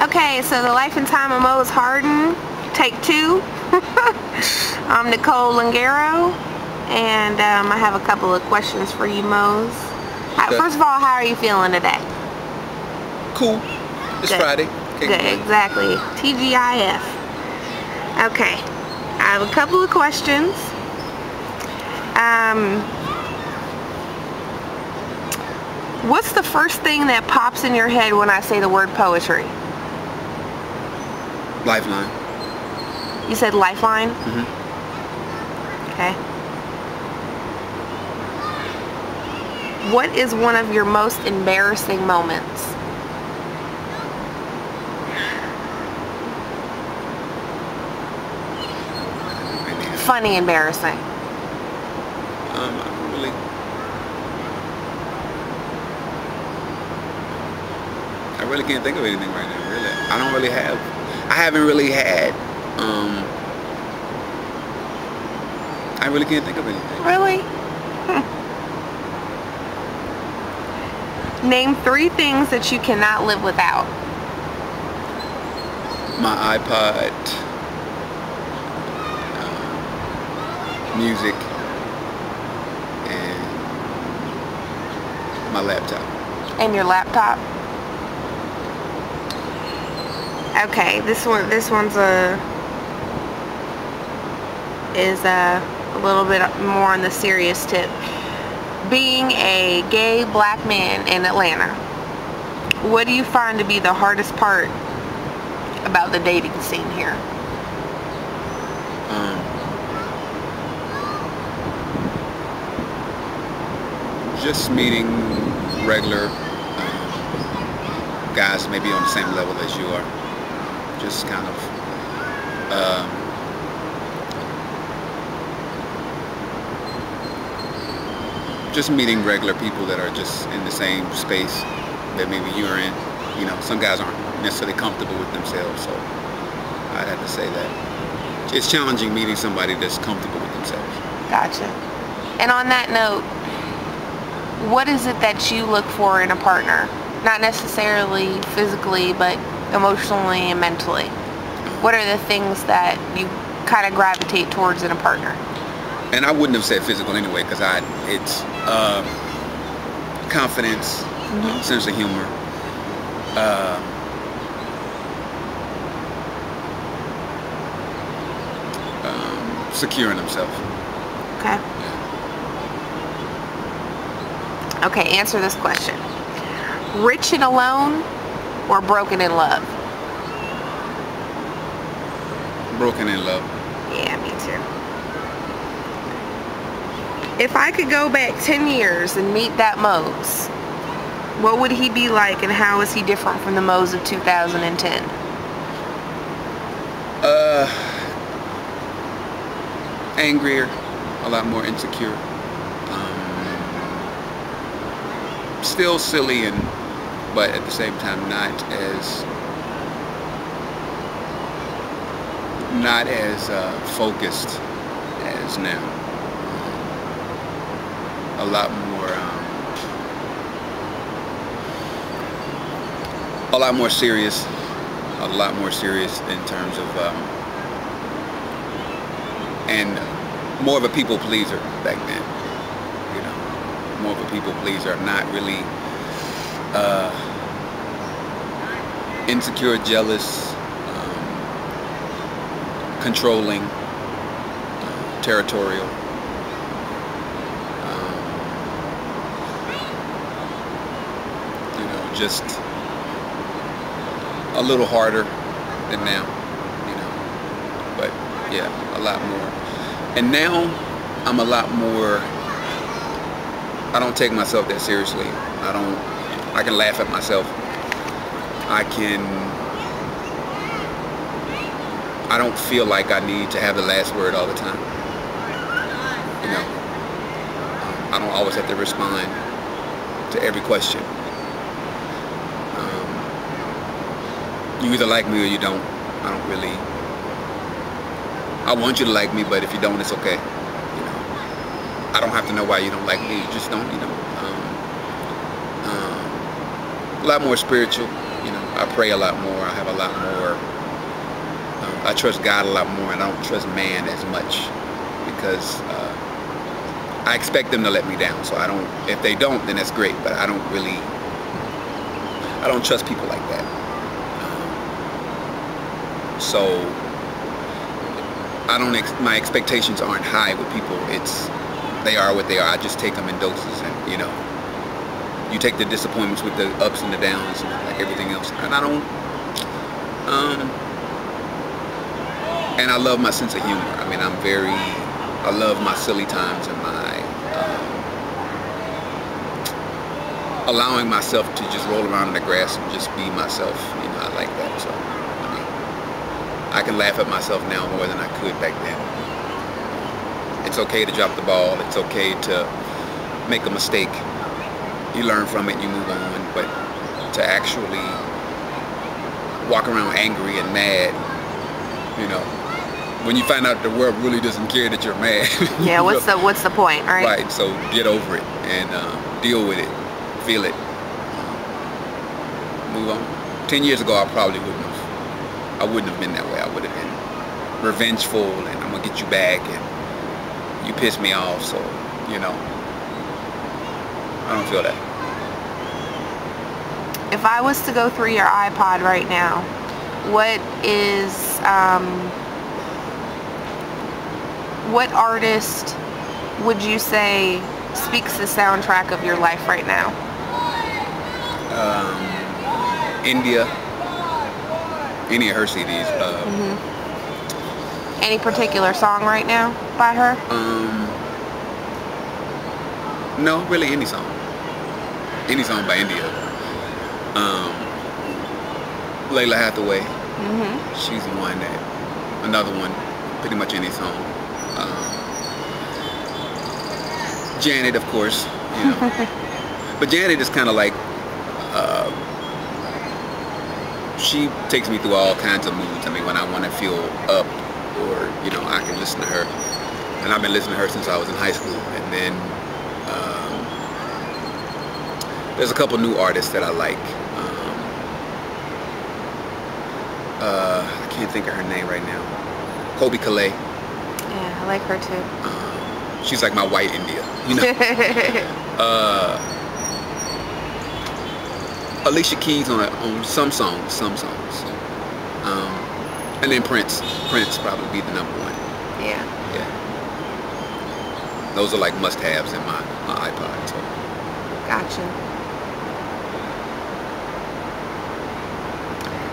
Okay, so the life and time of Mose Harden, take 2. I'm Nicole Langaro, and I have a couple of questions for you, Mose. First of all, how are you feeling today? Cool. It's Friday. Good, exactly. TGIF. Okay, I have a couple of questions. What's the first thing that pops in your head when I say the word poetry? Lifeline. You said lifeline? Mm-hmm. Okay. What is one of your most embarrassing moments? Funny, embarrassing. I really can't think of anything right now, really. I haven't really had, I really can't think of anything. Really? Name 3 things that you cannot live without. My iPod, music, and my laptop. And your laptop? Okay, this one's a little bit more on the serious tip. Being a gay black man in Atlanta, what do you find to be the hardest part about the dating scene here? Just meeting regular guys maybe on the same level as you are. Just kind of just meeting regular people that are just in the same space that maybe you're in. You know, some guys aren't necessarily comfortable with themselves, so I'd have to say that it's challenging meeting somebody that's comfortable with themselves. Gotcha. And on that note, what is it that you look for in a partner? Not necessarily physically, but emotionally and mentally. What are the things that you kind of gravitate towards in a partner? And I wouldn't have said physical anyway, because it's confidence, sense of humor, securing himself. Okay. Okay, answer this question. Rich and alone or broken in love? Broken in love. Yeah, me too. If I could go back 10 years and meet that Mose, what would he be like and how is he different from the Mose of 2010? Angrier, a lot more insecure. Still silly, but at the same time not as focused as now. A lot more serious. A lot more serious in terms of and more of a people pleaser back then. You know, more of a people pleaser. Not really insecure, jealous, controlling, territorial. You know, just a little harder than now. You know, but yeah, a lot more. And now I'm a lot more. I don't take myself that seriously. I can laugh at myself. I don't feel like I need to have the last word all the time. You know, I don't always have to respond to every question. You either like me or you don't. I don't really. I want you to like me, but if you don't, it's okay. You know, I don't have to know why you don't like me. You just don't. You know. A lot more spiritual. You know, I pray a lot more. I have a lot more. I trust God a lot more, and I don't trust man as much because I expect them to let me down. So I don't. If they don't, then that's great. But I don't trust people like that. So I don't. My expectations aren't high with people. They are what they are. I just take them in doses, and you know, you take the disappointments with the ups and the downs, and like everything else. And I don't. And I love my sense of humor. I mean, I love my silly times and my allowing myself to just roll around in the grass and just be myself. You know, I like that. So, I mean, I can laugh at myself now more than I could back then. It's okay to drop the ball. It's okay to make a mistake. You learn from it, you move on. But to actually walk around angry and mad, you know, when you find out the world really doesn't care that you're mad. Yeah, what's the point, right? Right, so get over it and deal with it, feel it, move on. 10 years ago, I probably wouldn't have been that way. I would have been revengeful and I'm gonna get you back and you pissed me off, so, you know, I don't feel that. If I was to go through your iPod right now, what artist would you say speaks the soundtrack of your life right now? India. Any of her CDs. Any particular song right now by her? No, really any song. Any song by India. Layla Hathaway. She's the one another one, pretty much any song. Janet, of course, you know. But Janet is kind of like, she takes me through all kinds of moods. I mean, when I want to feel up, or, you know, I can listen to her. And I've been listening to her since I was in high school. And then there's a couple new artists that I like. I can't think of her name right now. Kobe Calais. Yeah, I like her too. She's like my white India, you know. Alicia Keys on some songs. And then Prince probably be the number one. Yeah. Those are like must-haves in my iPod. So. Gotcha.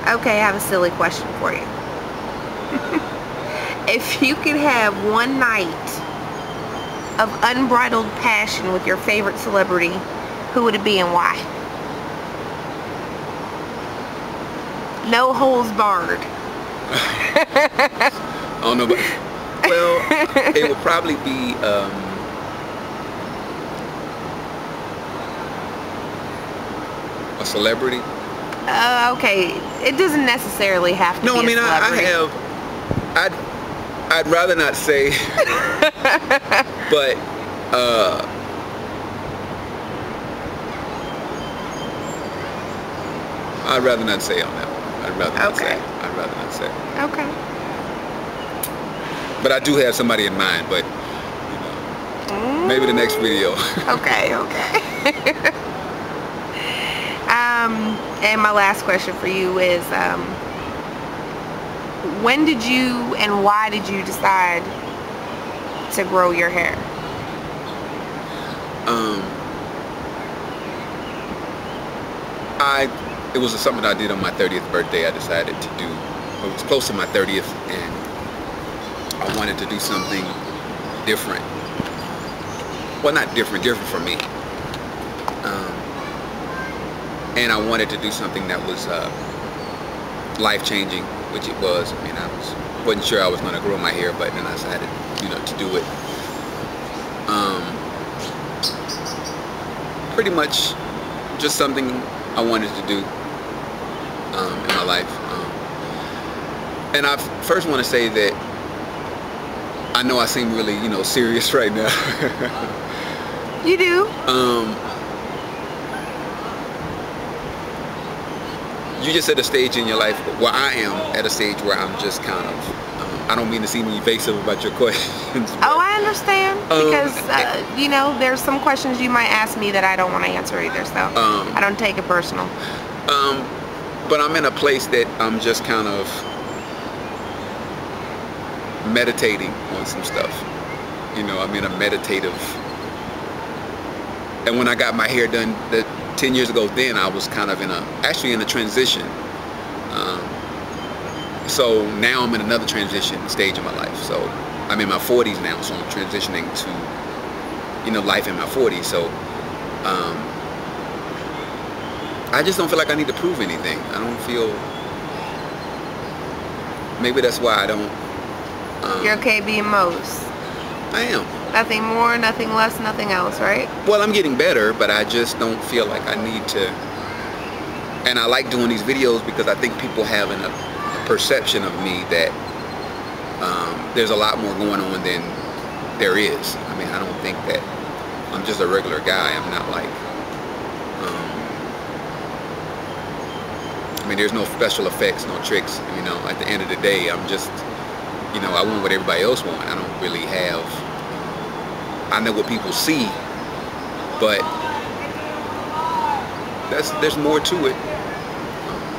Okay, I have a silly question for you. If you could have one night of unbridled passion with your favorite celebrity, who would it be and why? No holes barred. I don't know, but well, it would probably be a celebrity. Okay, it doesn't necessarily have to be a celebrity. No, I mean, I'd rather not say, but I'd rather not say on that one. I'd rather not say. Okay. But I do have somebody in mind, but you know, maybe the next video. Okay. And my last question for you is, when did you and why did you decide to grow your hair? It was something I did on my 30th birthday. I decided to do. It was close to my 30th, and I wanted to do something different. Well, not different for me. And I wanted to do something that was life-changing, which it was. I mean, wasn't sure I was going to grow my hair, but then I decided, you know, to do it. Pretty much just something I wanted to do in my life. And I first want to say that I know I seem really, you know, serious right now. You do. you just at a stage in your life where I am at a stage where I'm just kind of, I don't mean to seem evasive about your questions. Oh, I understand, because you know, there's some questions you might ask me that I don't want to answer either, so I don't take it personal. But I'm in a place that I'm just kind of meditating on some stuff. You know, I'm in a meditative, and when I got my hair done 10 years ago, then I was kind of actually in a transition. So now I'm in another transition stage of my life. So I'm in my 40s now, so I'm transitioning to, you know, life in my 40s. So I just don't feel like I need to prove anything. I don't feel, maybe that's why I don't. You're okay being Mose. I am. Nothing more, nothing less, nothing else, right? Well, I'm getting better, but I just don't feel like I need to. And I like doing these videos because I think people have a perception of me that there's a lot more going on than there is. I mean, I don't think that I'm just a regular guy. I'm not like, I mean, there's no special effects, no tricks. You know, at the end of the day, I'm just, you know, I want what everybody else wants. I don't really have, I know what people see, but there's more to it.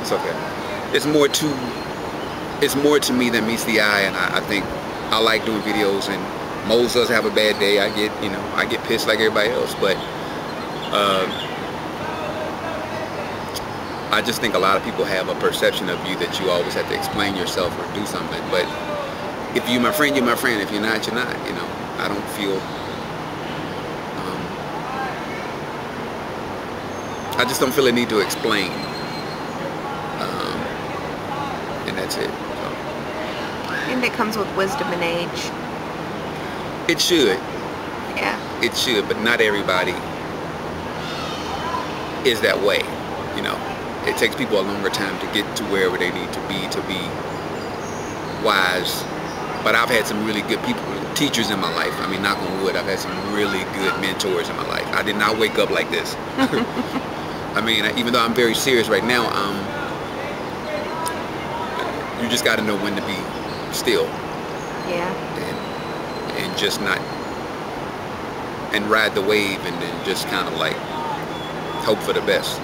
It's okay. It's more to me than meets the eye, and I think I like doing videos, and Mose does have a bad day. I get pissed like everybody else, but I just think a lot of people have a perception of you that you always have to explain yourself or do something. But if you're my friend, you're my friend. If you're not, you're not. You know, I don't feel. I just don't feel a need to explain, and that's it. So. And it comes with wisdom and age. It should. Yeah. It should, but not everybody is that way. You know, it takes people a longer time to get to wherever they need to be wise. But I've had some really good people, teachers in my life. I mean, knock on wood, I've had some really good mentors in my life. I did not wake up like this. I mean, even though I'm very serious right now, you just got to know when to be still. Yeah. And just not, and ride the wave, and then just kind of like hope for the best.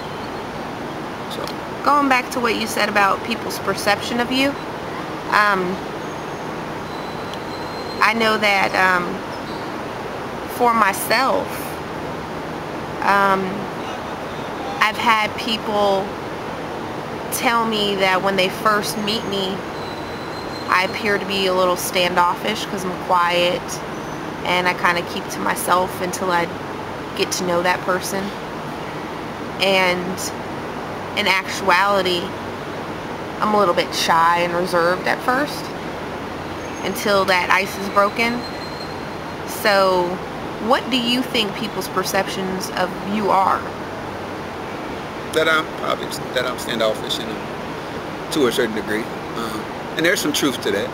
So. Going back to what you said about people's perception of you, I know that for myself, I've had people tell me that when they first meet me, I appear to be a little standoffish because I'm quiet and I kind of keep to myself until I get to know that person. And in actuality, I'm a little bit shy and reserved at first until that ice is broken. So what do you think people's perceptions of you are? That I'm standoffish, you know, to a certain degree, and there's some truth to that.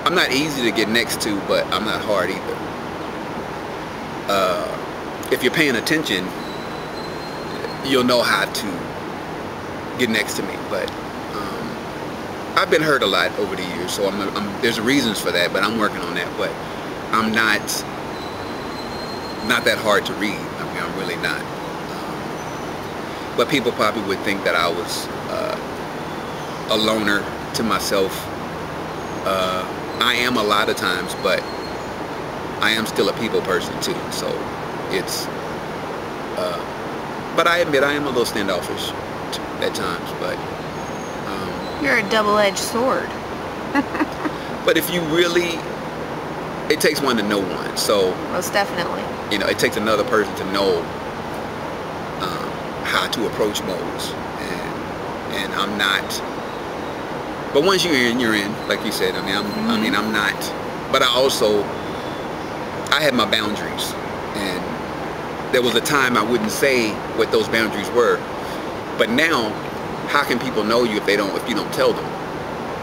I'm not easy to get next to, but I'm not hard either. If you're paying attention, you'll know how to get next to me. But I've been hurt a lot over the years, so there's reasons for that, but I'm working on that. But I'm not that hard to read. I mean, I'm really not. But people probably would think that I was a loner to myself. I am a lot of times, but I am still a people person too. So it's. But I admit I am a little standoffish at times. But you're a double-edged sword. But if you really. It takes one to know one, so most definitely. You know, it takes another person to know how to approach Mose, and I'm not. But once you're in, like you said. I mean, I'm not. But I had my boundaries, and there was a time I wouldn't say what those boundaries were. But now, how can people know you if you don't tell them?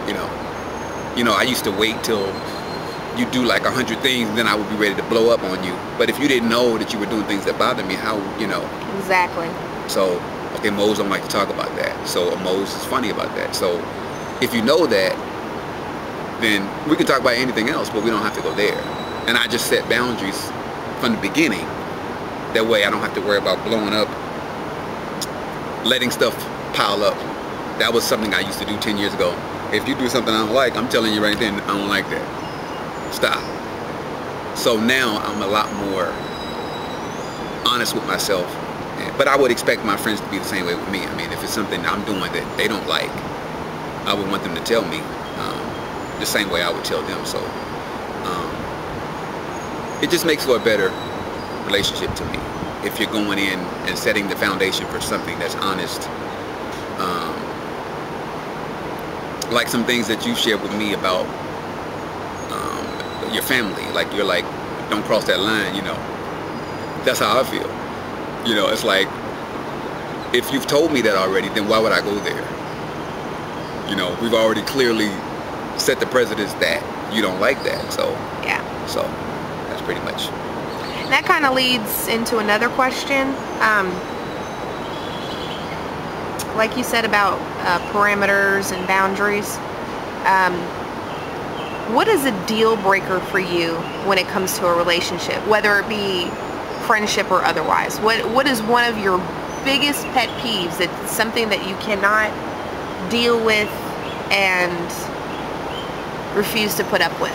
You know, I used to wait till you do like 100 things, then I would be ready to blow up on you. But if you didn't know that you were doing things that bothered me, how, you know? Exactly. So, okay, Mose don't like to talk about that. So Mose is funny about that. So if you know that, then we can talk about anything else, but we don't have to go there. And I just set boundaries from the beginning. That way I don't have to worry about blowing up, letting stuff pile up. That was something I used to do 10 years ago. If you do something I don't like, I'm telling you right then, I don't like that. Stop. So now I'm a lot more honest with myself. But I would expect my friends to be the same way with me. I mean, if it's something I'm doing that they don't like, I would want them to tell me the same way I would tell them. So it just makes for a better relationship to me if you're going in and setting the foundation for something that's honest. Like some things that you shared with me about your family, like you're like, don't cross that line, you know. That's how I feel. You know, it's like, if you've told me that already, then why would I go there? You know, we've already clearly set the precedence that you don't like that. So yeah. So that's pretty much. That kind of leads into another question. Like you said about parameters and boundaries. What is a deal breaker for you when it comes to a relationship, whether it be friendship or otherwise? What is one of your biggest pet peeves? It's something that you cannot deal with and refuse to put up with?